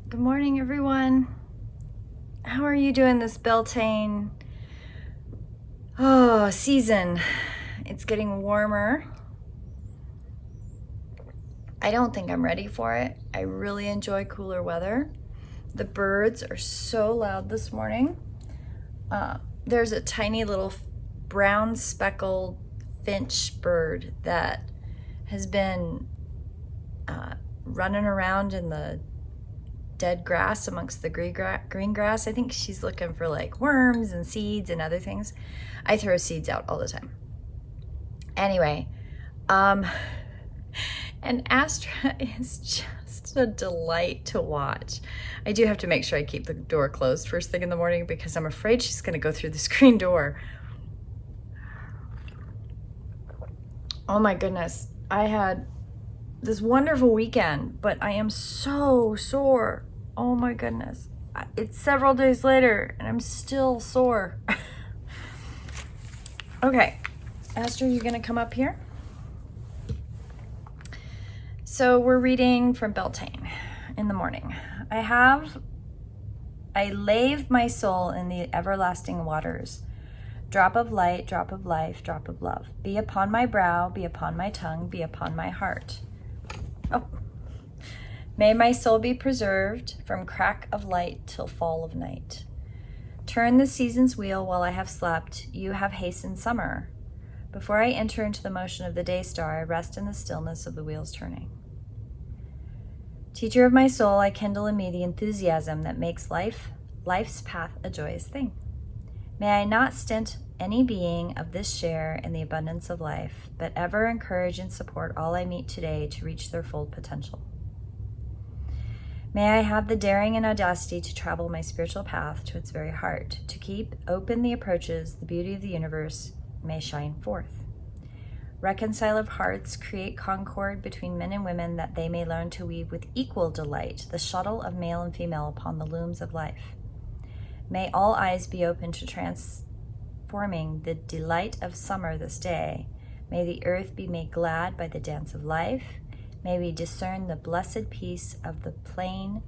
Good morning, everyone. How are you doing this Beltane season? It's getting warmer. I don't think I'm ready for it. I really enjoy cooler weather. The birds are so loud this morning. There's a tiny little brown speckled finch bird that has been running around in the dead grass amongst the green grass. I think she's looking for like worms and seeds and other things. I throw seeds out all the time. Anyway, and Astra is just a delight to watch. I do have to make sure I keep the door closed first thing in the morning because I'm afraid she's going to go through the screen door. Oh my goodness. I had this wonderful weekend, but I am so sore. Oh my goodness. It's several days later and I'm still sore. Okay, Astra, you gonna come up here? So we're reading from Beltane in the morning. I lave my soul in the everlasting waters. Drop of light, drop of life, drop of love. Be upon my brow, be upon my tongue, be upon my heart. Oh. May my soul be preserved from crack of light till fall of night. Turn the season's wheel while I have slept. You have hastened summer. Before I enter into the motion of the day star, I rest in the stillness of the wheel's turning. Teacher of my soul, I kindle in me the enthusiasm that makes life's path a joyous thing. May I not stint any being of this share in the abundance of life, but ever encourage and support all I meet today to reach their full potential. May I have the daring and audacity to travel my spiritual path to its very heart, to keep open the approaches the beauty of the universe may shine forth. Reconcile of hearts, create concord between men and women that they may learn to weave with equal delight the shuttle of male and female upon the looms of life. May all eyes be open to transforming the delight of summer this day. May the earth be made glad by the dance of life. May we discern the blessed peace of the pain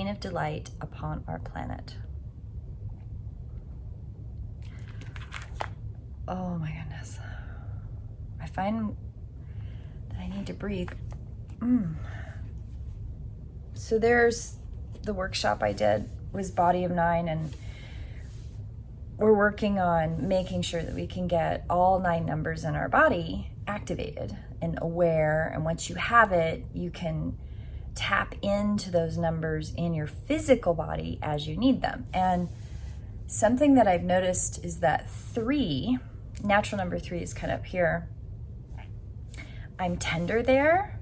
of delight upon our planet. Oh my goodness. I find that I need to breathe. So there's the workshop I did was Body of 9, and we're working on making sure that we can get all 9 numbers in our body activated and aware, and once you have it, you can tap into those numbers in your physical body as you need them. And something that I've noticed is that 3, natural number 3 is kind of up here. I'm tender there,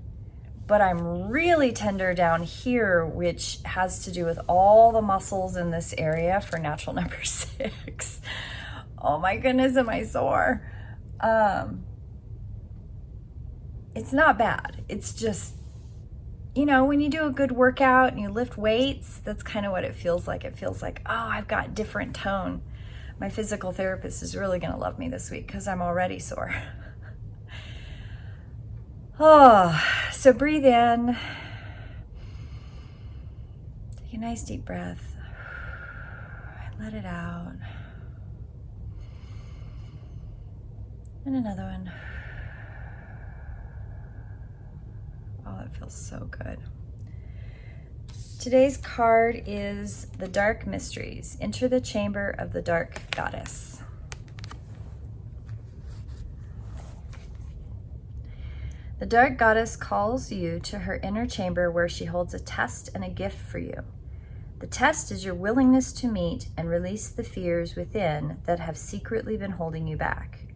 but I'm really tender down here, which has to do with all the muscles in this area for natural number 6. Oh my goodness, am I sore? It's not bad. It's just, when you do a good workout and you lift weights, that's kind of what it feels like. It feels like, oh, I've got different tone. My physical therapist is really going to love me this week because I'm already sore. Oh, so breathe in. Take a nice deep breath. And let it out. And another one. Oh, that feels so good. Today's card is the Dark Mysteries. Enter the chamber of the Dark Goddess. The Dark Goddess calls you to her inner chamber where she holds a test and a gift for you. The test is your willingness to meet and release the fears within that have secretly been holding you back.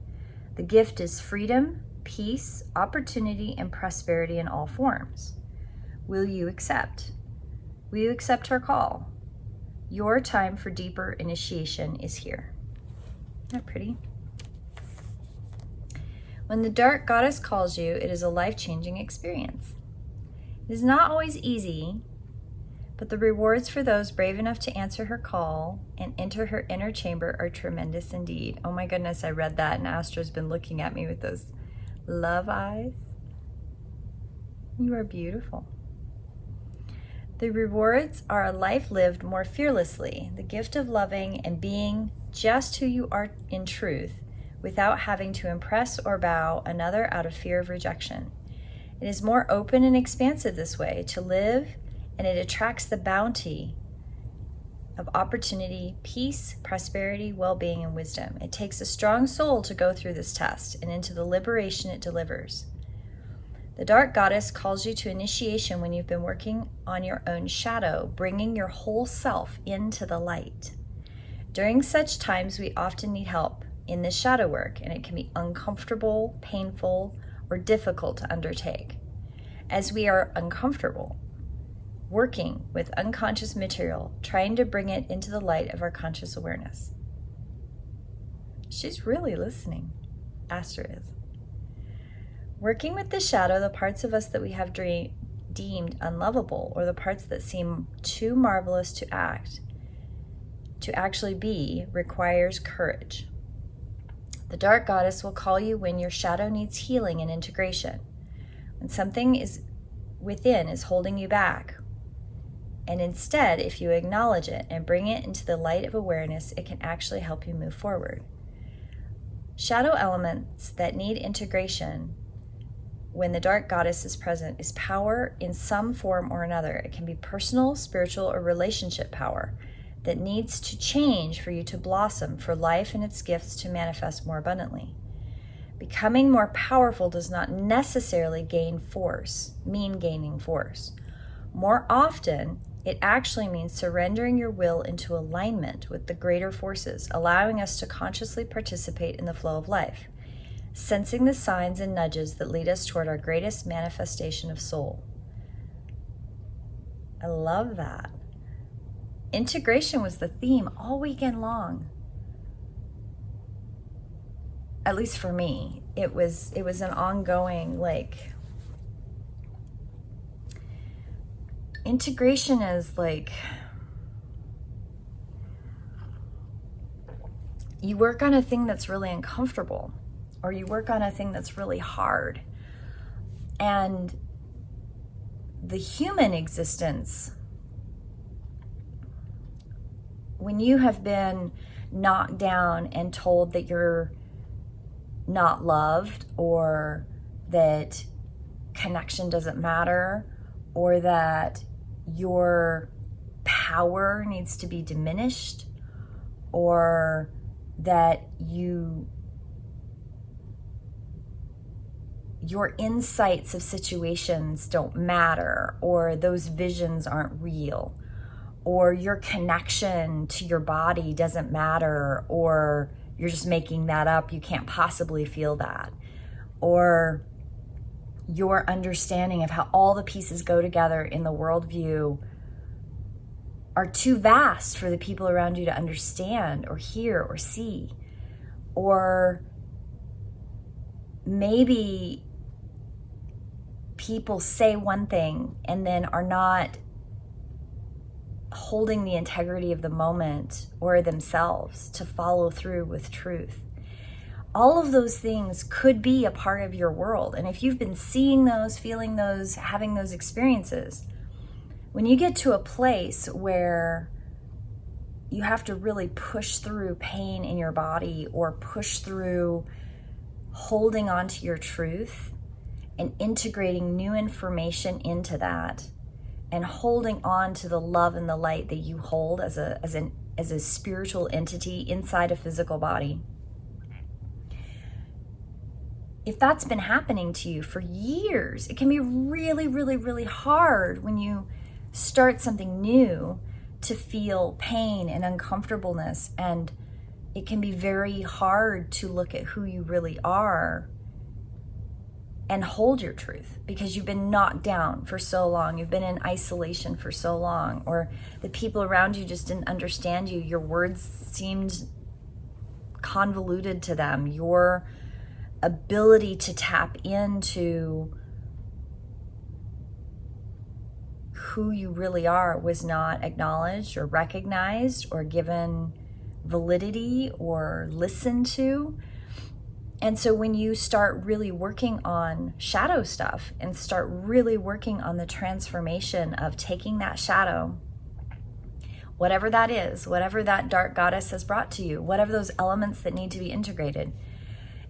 The gift is freedom, peace, opportunity, and prosperity in all forms. Will you accept? Will you accept her call? Your time for deeper initiation is here. Isn't that pretty? When the Dark Goddess calls you, it is a life-changing experience. It is not always easy, but the rewards for those brave enough to answer her call and enter her inner chamber are tremendous indeed. Oh my goodness, I read that and Astra's been looking at me with those love eyes. You are beautiful. The rewards are a life lived more fearlessly, the gift of loving and being just who you are in truth, without having to impress or bow another out of fear of rejection. It is more open and expansive this way to live, and it attracts the bounty of opportunity, peace, prosperity, well-being, and wisdom. It takes a strong soul to go through this test and into the liberation it delivers. The dark goddess calls you to initiation when you've been working on your own shadow, bringing your whole self into the light. During such times, we often need help in this shadow work, and it can be uncomfortable, painful, or difficult to undertake. As we are uncomfortable working with unconscious material, trying to bring it into the light of our conscious awareness. She's really listening. Aster is. Working with the shadow, the parts of us that we have deemed unlovable, or the parts that seem too marvelous to actually be, requires courage. The dark goddess will call you when your shadow needs healing and integration, when something is within is holding you back. And instead, if you acknowledge it and bring it into the light of awareness, it can actually help you move forward. Shadow elements that need integration when the dark goddess is present is power in some form or another. It can be personal, spiritual, or relationship power that needs to change for you to blossom, for life and its gifts to manifest more abundantly. Becoming more powerful does not necessarily mean gaining force. More often, it actually means surrendering your will into alignment with the greater forces, allowing us to consciously participate in the flow of life, sensing the signs and nudges that lead us toward our greatest manifestation of soul. I love that. Integration was the theme all weekend long. At least for me, it was an ongoing, integration is you work on a thing that's really uncomfortable, or you work on a thing that's really hard. And the human existence, when you have been knocked down and told that you're not loved, or that connection doesn't matter, or that your power needs to be diminished, or that your insights of situations don't matter, or those visions aren't real, or your connection to your body doesn't matter, or you're just making that up, you can't possibly feel that, or your understanding of how all the pieces go together in the worldview are too vast for the people around you to understand or hear or see. Or maybe people say one thing and then are not holding the integrity of the moment or themselves to follow through with truth. All of those things could be a part of your world. And if you've been seeing those, feeling those, having those experiences, when you get to a place where you have to really push through pain in your body, or push through holding on to your truth and integrating new information into that, and holding on to the love and the light that you hold as a spiritual entity inside a physical body. If that's been happening to you for years, it can be really, really, really hard when you start something new to feel pain and uncomfortableness. And it can be very hard to look at who you really are and hold your truth, because you've been knocked down for so long, you've been in isolation for so long, or the people around you just didn't understand you, your words seemed convoluted to them, your ability to tap into who you really are was not acknowledged or recognized or given validity or listened to. And so when you start really working on shadow stuff and start really working on the transformation of taking that shadow, whatever that is, whatever that dark goddess has brought to you, whatever those elements that need to be integrated,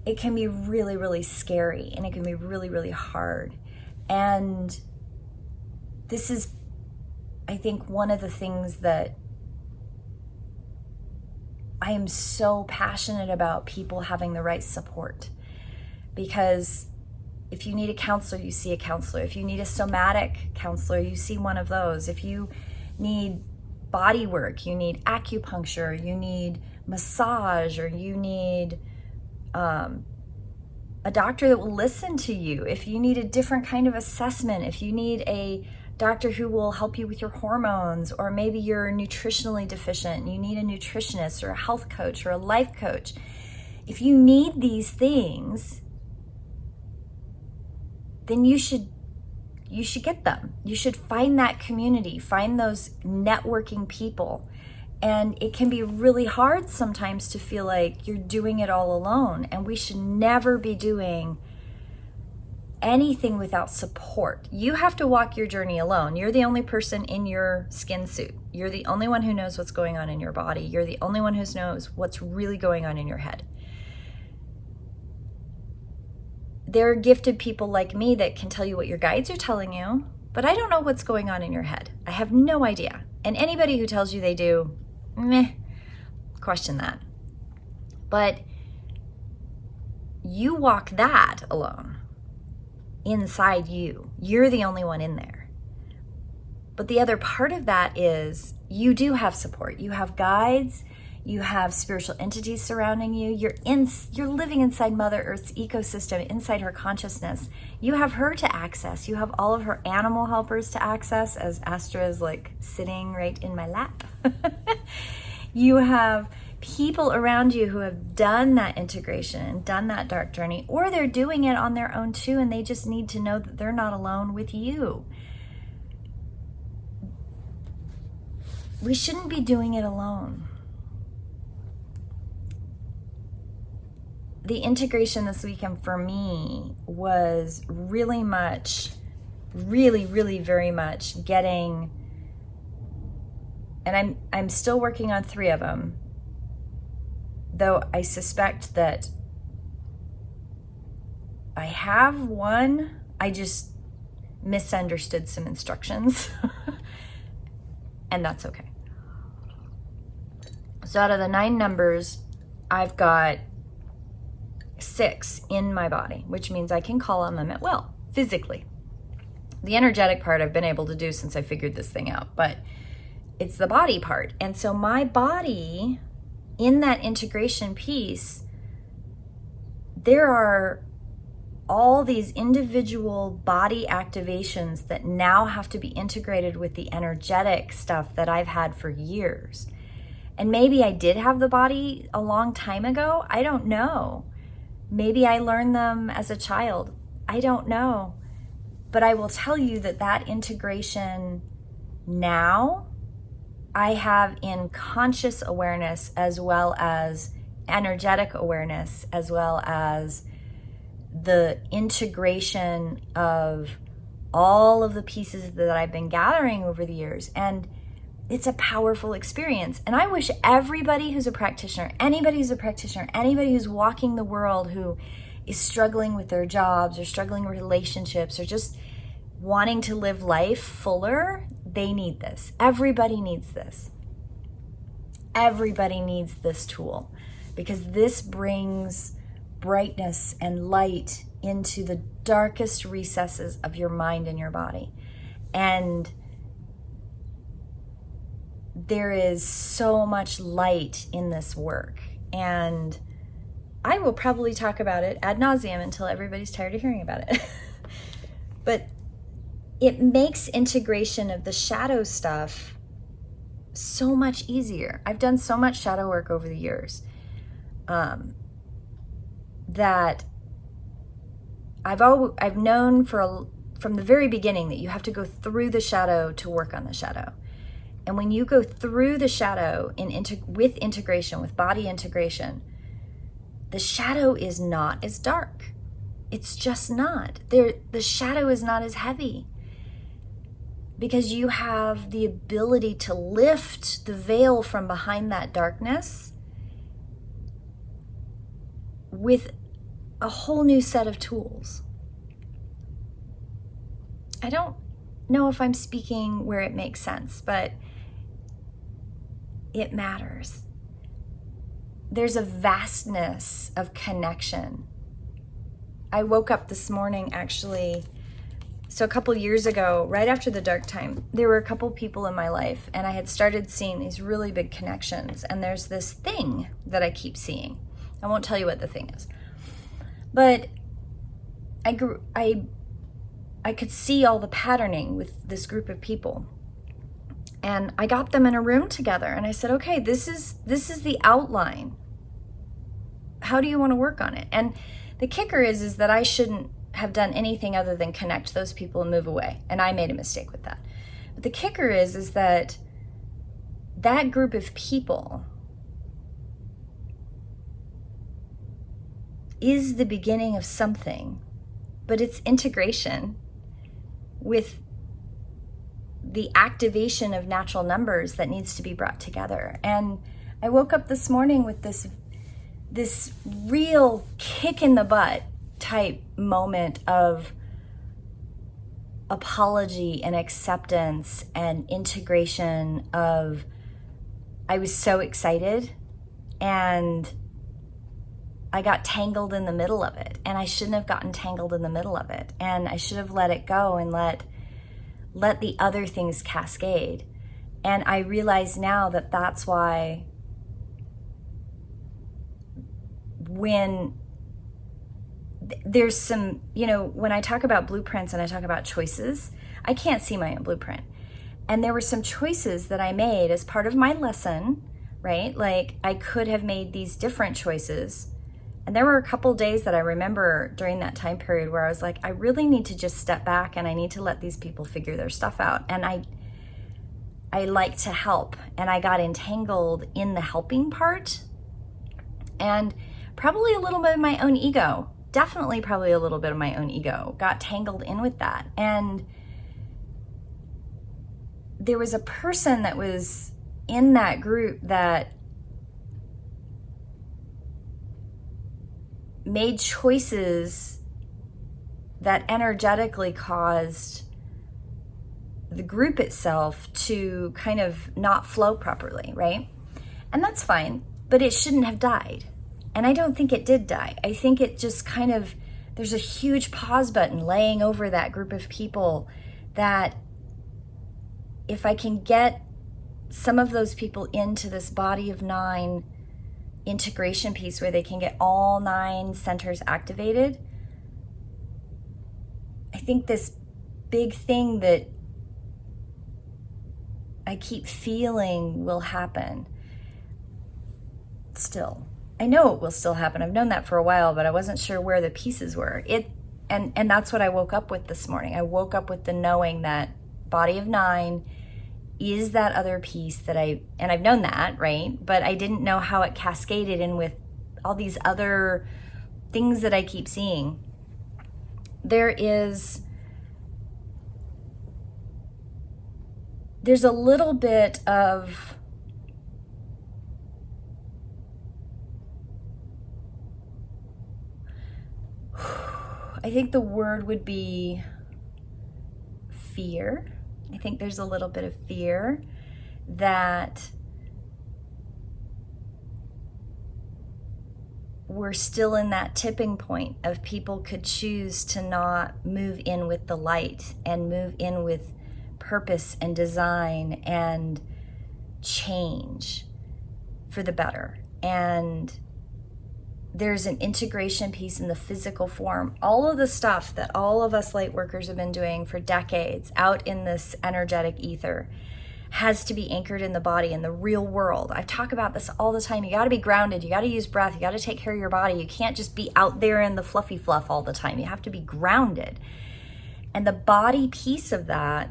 it can be really, really scary, and it can be really, really hard. And this is, I think, one of the things that I am so passionate about people having the right support. Because if you need a counselor, you see a counselor. If you need a somatic counselor, you see one of those. If you need body work, you need acupuncture, you need massage, or you need a doctor that will listen to you. If you need a different kind of assessment, if you need a doctor who will help you with your hormones, or maybe you're nutritionally deficient and you need a nutritionist or a health coach or a life coach. If you need these things, then you should get them. You should find that community, find those networking people. And it can be really hard sometimes to feel like you're doing it all alone, and we should never be doing anything without support. You have to walk your journey alone. You're the only person in your skin suit. You're the only one who knows what's going on in your body. You're the only one who knows what's really going on in your head. There are gifted people like me that can tell you what your guides are telling you, but I don't know what's going on in your head. I have no idea. And anybody who tells you they do, question that. But you walk that alone. Inside you. You're the only one in there. But the other part of that is you do have support. You have guides, you have spiritual entities surrounding you. You're living inside Mother Earth's ecosystem, inside her consciousness. You have her to access. You have all of her animal helpers to access, as Astra is like sitting right in my lap. You have people around you who have done that integration and done that dark journey, or they're doing it on their own too, and they just need to know that they're not alone with you. We shouldn't be doing it alone. The integration this weekend for me was really very much getting, and I'm still working on 3 of them, though I suspect that I have one. I just misunderstood some instructions. And that's okay. So out of the 9 numbers, I've got 6 in my body, which means I can call on them at will, physically. The energetic part I've been able to do since I figured this thing out, but it's the body part. And so my body, in that integration piece, there are all these individual body activations that now have to be integrated with the energetic stuff that I've had for years. And maybe I did have the body a long time ago. I don't know. Maybe I learned them as a child. I don't know. But I will tell you that integration now I have in conscious awareness, as well as energetic awareness, as well as the integration of all of the pieces that I've been gathering over the years. And it's a powerful experience. And I wish everybody who's a practitioner, anybody who's a practitioner, anybody who's walking the world who is struggling with their jobs or struggling with relationships or just wanting to live life fuller, they need this. Everybody needs this. Everybody needs this tool, because this brings brightness and light into the darkest recesses of your mind and your body. And there is so much light in this work. And I will probably talk about it ad nauseum until everybody's tired of hearing about it. But it makes integration of the shadow stuff so much easier. I've done so much shadow work over the years that I've known from the very beginning that you have to go through the shadow to work on the shadow. And when you go through the shadow with integration, with body integration, the shadow is not as dark. It's just not. The shadow is not as heavy, because you have the ability to lift the veil from behind that darkness with a whole new set of tools. I don't know if I'm speaking where it makes sense, but it matters. There's a vastness of connection. I woke up this morning, actually, so a couple years ago, right after the dark time, there were a couple people in my life, and I had started seeing these really big connections. And there's this thing that I keep seeing. I won't tell you what the thing is, but I could see all the patterning with this group of people. And I got them in a room together, and I said, okay, this is the outline. How do you want to work on it? And the kicker is that I shouldn't have done anything other than connect those people and move away. And I made a mistake with that. But the kicker is that that group of people is the beginning of something, but it's integration with the activation of natural numbers that needs to be brought together. And I woke up this morning with this real kick in the butt type moment of apology and acceptance and integration of, I was so excited and I got tangled in the middle of it, and I shouldn't have gotten tangled in the middle of it, and I should have let it go and let the other things cascade. And I realize now that that's why when there's some, when I talk about blueprints and I talk about choices, I can't see my own blueprint. And there were some choices that I made as part of my lesson, right? Like, I could have made these different choices. And there were a couple days that I remember during that time period where I was like, I really need to just step back and I need to let these people figure their stuff out. And I like to help. And I got entangled in the helping part, and probably a little bit of my own ego, definitely probably a little bit of my own ego got tangled in with that. And there was a person that was in that group that made choices that energetically caused the group itself to kind of not flow properly, right? And that's fine, but it shouldn't have died. And I don't think it did die. I think it just kind of, there's a huge pause button laying over that group of people, that if I can get some of those people into this body of 9 integration piece where they can get all 9 centers activated, I think this big thing that I keep feeling will happen. Still, I know it will still happen. I've known that for a while, but I wasn't sure where the pieces were. And that's what I woke up with this morning. I woke up with the knowing that body of 9 is that other piece that and I've known that, right? But I didn't know how it cascaded in with all these other things that I keep seeing. There's a little bit of I think the word would be fear. I think there's a little bit of fear that we're still in that tipping point of people could choose to not move in with the light and move in with purpose and design and change for the better. And there's an integration piece in the physical form. All of the stuff that all of us light workers have been doing for decades out in this energetic ether has to be anchored in the body, in the real world. I talk about this all the time. You got to be grounded. You got to use breath. You got to take care of your body. You can't just be out there in the fluffy fluff all the time. You have to be grounded. And the body piece of that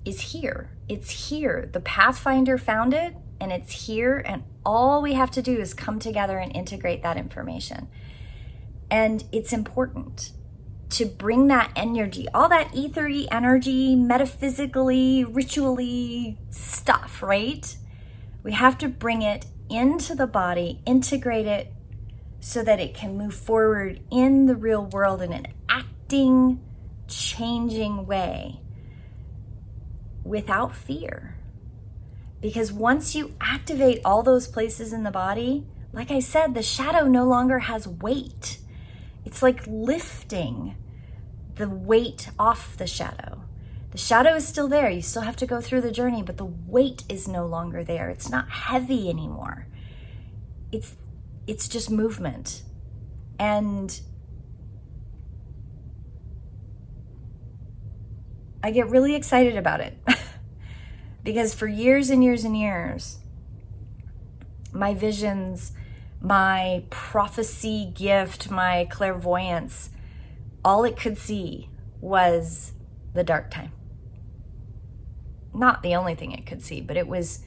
is here. It's here. The Pathfinder found it, and it's here, and all we have to do is come together and integrate that information. And it's important to bring that energy, all that ethery energy, metaphysically, ritually stuff, right? We have to bring it into the body, integrate it so that it can move forward in the real world in an acting, changing way without fear. Because once you activate all those places in the body, like I said, the shadow no longer has weight. It's like lifting the weight off the shadow. The shadow is still there. You still have to go through the journey, but the weight is no longer there. It's not heavy anymore. It's just movement. And I get really excited about it because for years and years and years, my visions, my prophecy gift, my clairvoyance, all it could see was the dark time. Not the only thing it could see, but it was,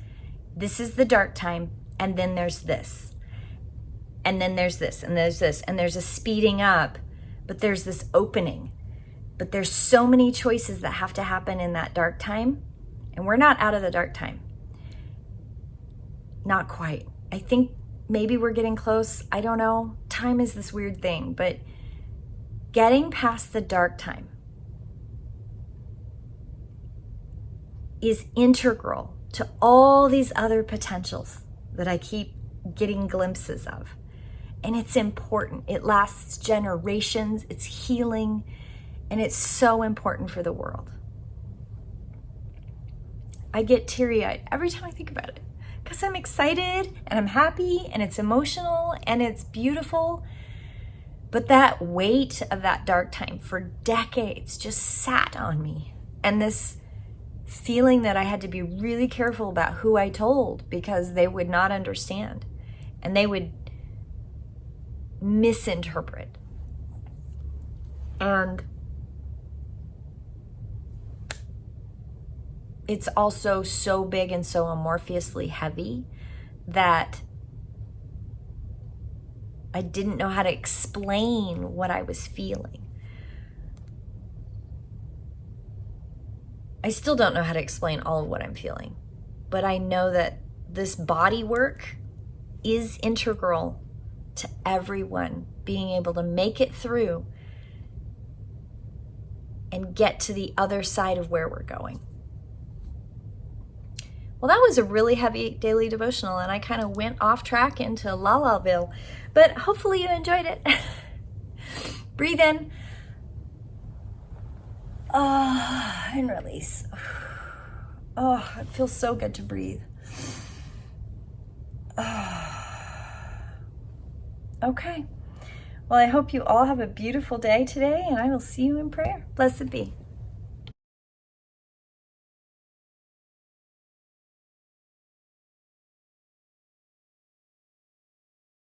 this is the dark time, and then there's this. And then there's this, and there's this, and there's a speeding up, but there's this opening. But there's so many choices that have to happen in that dark time, and we're not out of the dark time. Not quite. I think maybe we're getting close. I don't know. Time is this weird thing, but getting past the dark time is integral to all these other potentials that I keep getting glimpses of. And it's important. It lasts generations. It's healing. And it's so important for the world. I get teary-eyed every time I think about it because I'm excited and I'm happy and it's emotional and it's beautiful. But that weight of that dark time for decades just sat on me. And this feeling that I had to be really careful about who I told because they would not understand and they would misinterpret. And it's also so big and so amorphously heavy that I didn't know how to explain what I was feeling. I still don't know how to explain all of what I'm feeling, but I know that this body work is integral to everyone being able to make it through and get to the other side of where we're going. Well, that was a really heavy daily devotional, and I kind of went off track into La Laville, but hopefully you enjoyed it. Breathe in. And release. Oh, it feels so good to breathe. Okay. Well, I hope you all have a beautiful day today, and I will see you in prayer. Blessed be.